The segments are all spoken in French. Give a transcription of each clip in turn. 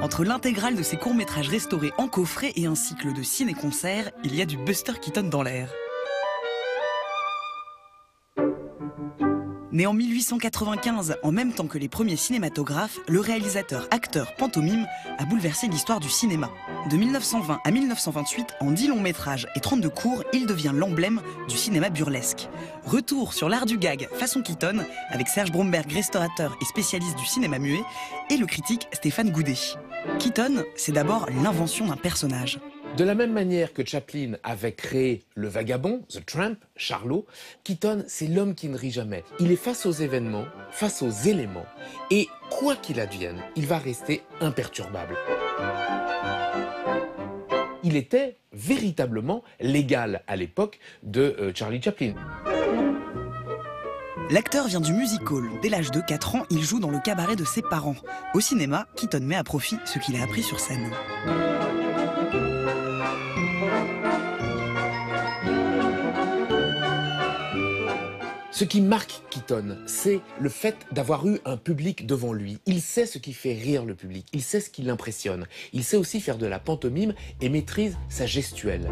Entre l'intégrale de ses courts-métrages restaurés en coffret et un cycle de ciné-concerts, il y a du Buster Keaton dans l'air. Né en 1895, en même temps que les premiers cinématographes, le réalisateur, acteur, pantomime a bouleversé l'histoire du cinéma. De 1920 à 1928, en 10 longs métrages et 32 courts, il devient l'emblème du cinéma burlesque. Retour sur l'art du gag façon Keaton, avec Serge Bromberg, restaurateur et spécialiste du cinéma muet, et le critique Stéphane Goudet. Keaton, c'est d'abord l'invention d'un personnage. De la même manière que Chaplin avait créé le vagabond, The Tramp, Charlot, Keaton, c'est l'homme qui ne rit jamais. Il est face aux événements, face aux éléments, et quoi qu'il advienne, il va rester imperturbable. Il était véritablement l'égal à l'époque de Charlie Chaplin. L'acteur vient du music-hall. Dès l'âge de 4 ans, il joue dans le cabaret de ses parents. Au cinéma, Keaton met à profit ce qu'il a appris sur scène. Ce qui marque Keaton, c'est le fait d'avoir eu un public devant lui. Il sait ce qui fait rire le public, il sait ce qui l'impressionne. Il sait aussi faire de la pantomime et maîtrise sa gestuelle.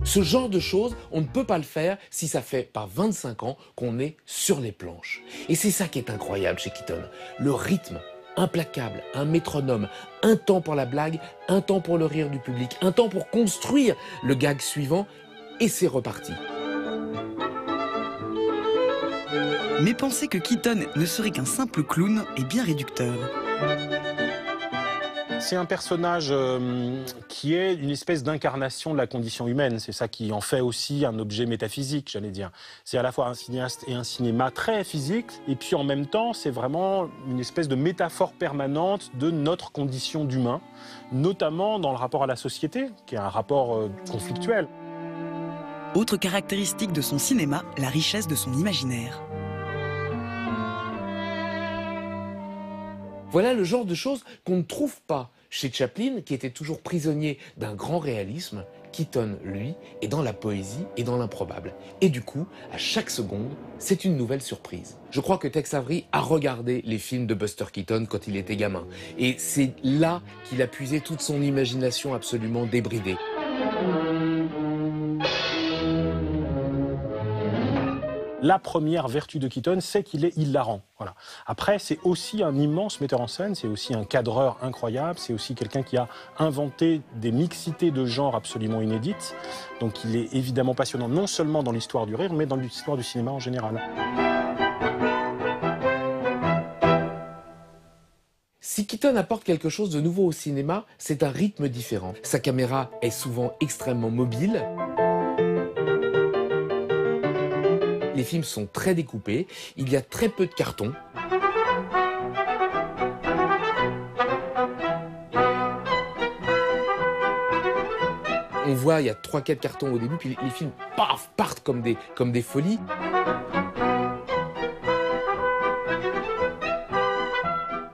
Ce genre de choses, on ne peut pas le faire si ça fait pas 25 ans qu'on est sur les planches. Et c'est ça qui est incroyable chez Keaton. Le rythme implacable, un métronome, un temps pour la blague, un temps pour le rire du public, un temps pour construire le gag suivant, et c'est reparti. Mais penser que Keaton ne serait qu'un simple clown est bien réducteur. C'est un personnage qui est une espèce d'incarnation de la condition humaine. C'est ça qui en fait aussi un objet métaphysique, j'allais dire. C'est à la fois un cinéaste et un cinéma très physique, et puis en même temps, c'est vraiment une espèce de métaphore permanente de notre condition d'humain, notamment dans le rapport à la société, qui est un rapport conflictuel. Autre caractéristique de son cinéma, la richesse de son imaginaire. Voilà le genre de choses qu'on ne trouve pas chez Chaplin, qui était toujours prisonnier d'un grand réalisme. Keaton, lui, est dans la poésie et dans l'improbable. Et du coup, à chaque seconde, c'est une nouvelle surprise. Je crois que Tex Avery a regardé les films de Buster Keaton quand il était gamin. Et c'est là qu'il a puisé toute son imagination absolument débridée. La première vertu de Keaton, c'est qu'il est hilarant. Voilà. Après, c'est aussi un immense metteur en scène, c'est aussi un cadreur incroyable, c'est aussi quelqu'un qui a inventé des mixités de genres absolument inédites. Donc il est évidemment passionnant, non seulement dans l'histoire du rire, mais dans l'histoire du cinéma en général. Si Keaton apporte quelque chose de nouveau au cinéma, c'est un rythme différent. Sa caméra est souvent extrêmement mobile. Les films sont très découpés, il y a très peu de cartons. On voit, il y a 3-4 cartons au début, puis les films paf, partent comme des folies.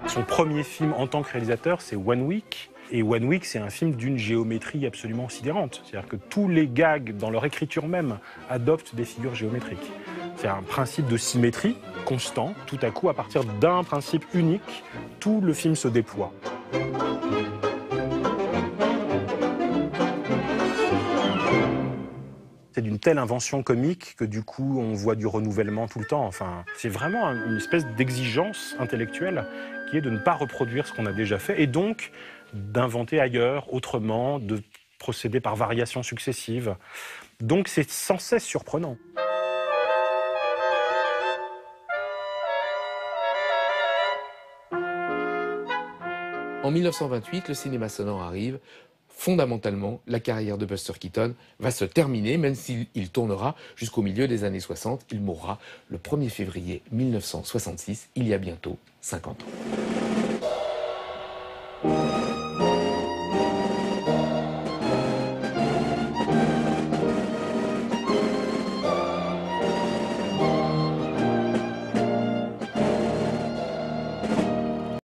Son premier film en tant que réalisateur, c'est One Week. Et One Week, c'est un film d'une géométrie absolument sidérante. C'est-à-dire que tous les gags, dans leur écriture même, adoptent des figures géométriques. C'est un principe de symétrie constant. Tout à coup, à partir d'un principe unique, tout le film se déploie. C'est d'une telle invention comique que du coup, on voit du renouvellement tout le temps. Enfin, c'est vraiment une espèce d'exigence intellectuelle qui est de ne pas reproduire ce qu'on a déjà fait et donc d'inventer ailleurs, autrement, de procéder par variations successives. Donc c'est sans cesse surprenant. En 1928, le cinéma sonore arrive. Fondamentalement, la carrière de Buster Keaton va se terminer, même s'il tournera jusqu'au milieu des années 60. Il mourra le 1er février 1966, il y a bientôt 50 ans.